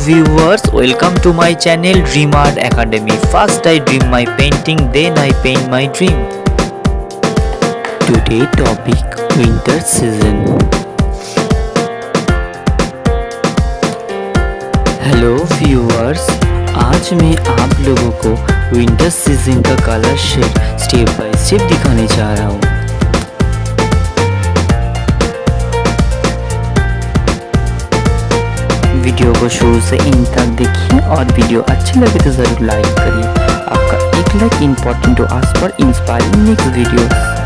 viewers, welcome to my channel Dream Art Academy. First I dream my painting, then I paint my dream. Today topic winter season. Hello viewers, आज मैं आप लोगों को winter season का colour shade step by step दिखाने जा रहा हूँ। वीडियो को शुरू से इन तक देखिए और वीडियो अच्छी लगे तो ज़रूर लाइक करिए। आपका एक like important to us for inspiring next videos.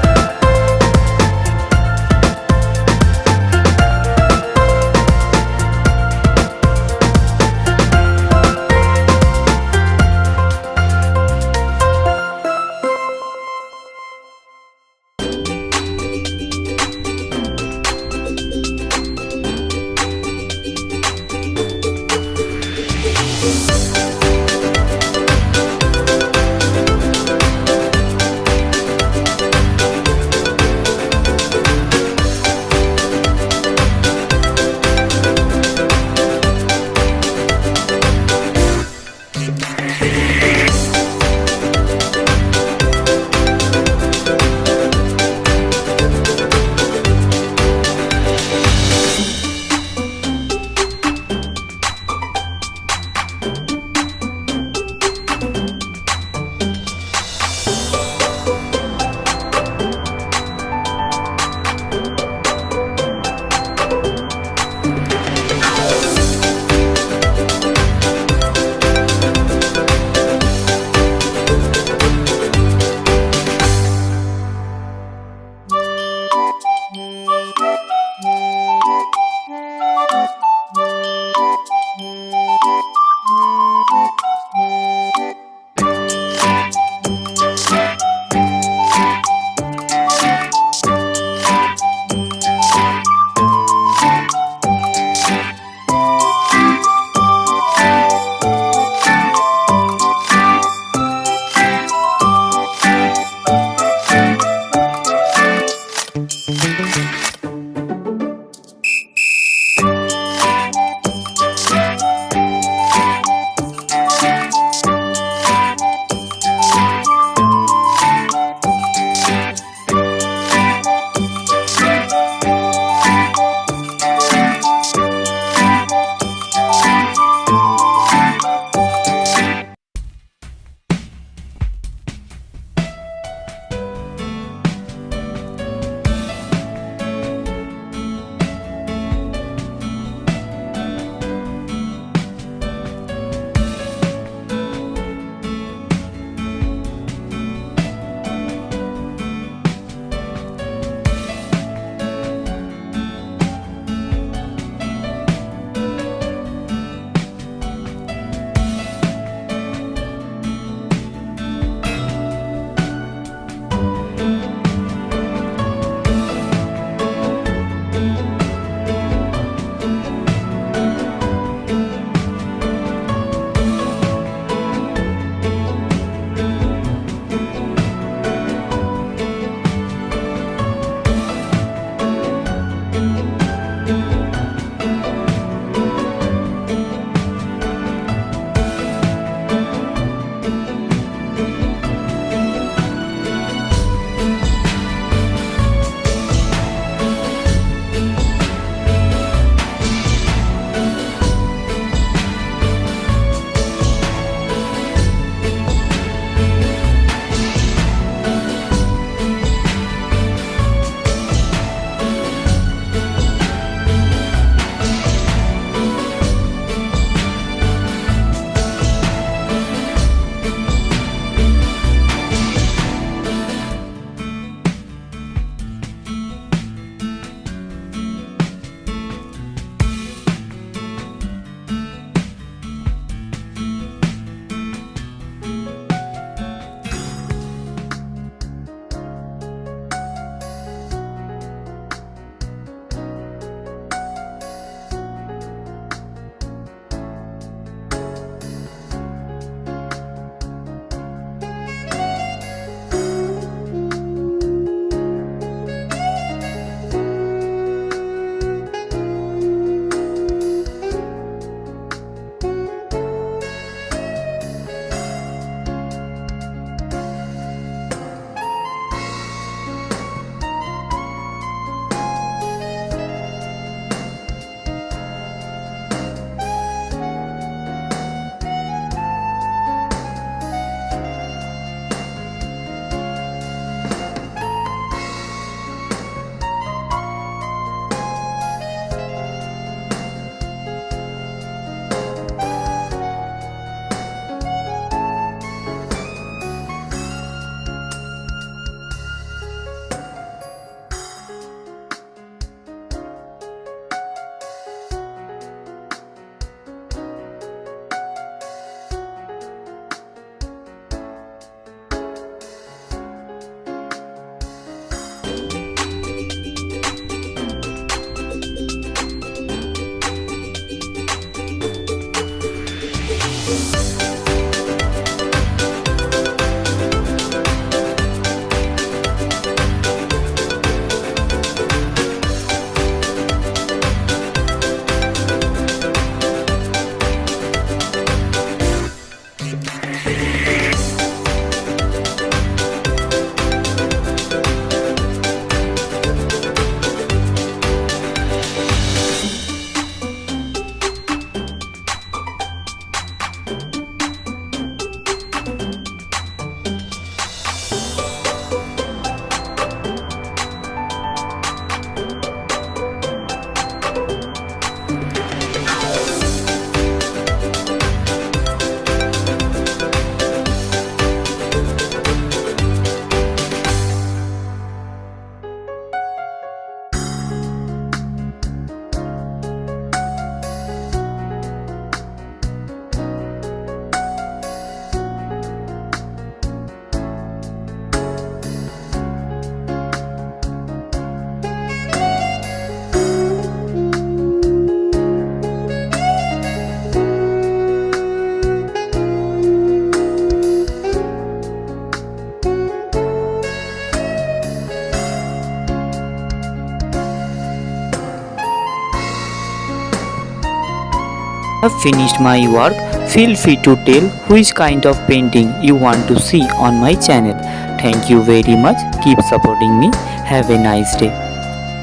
have finished my work, feel free to tell which kind of painting you want to see on my channel. Thank you very much. Keep supporting me. Have a nice day.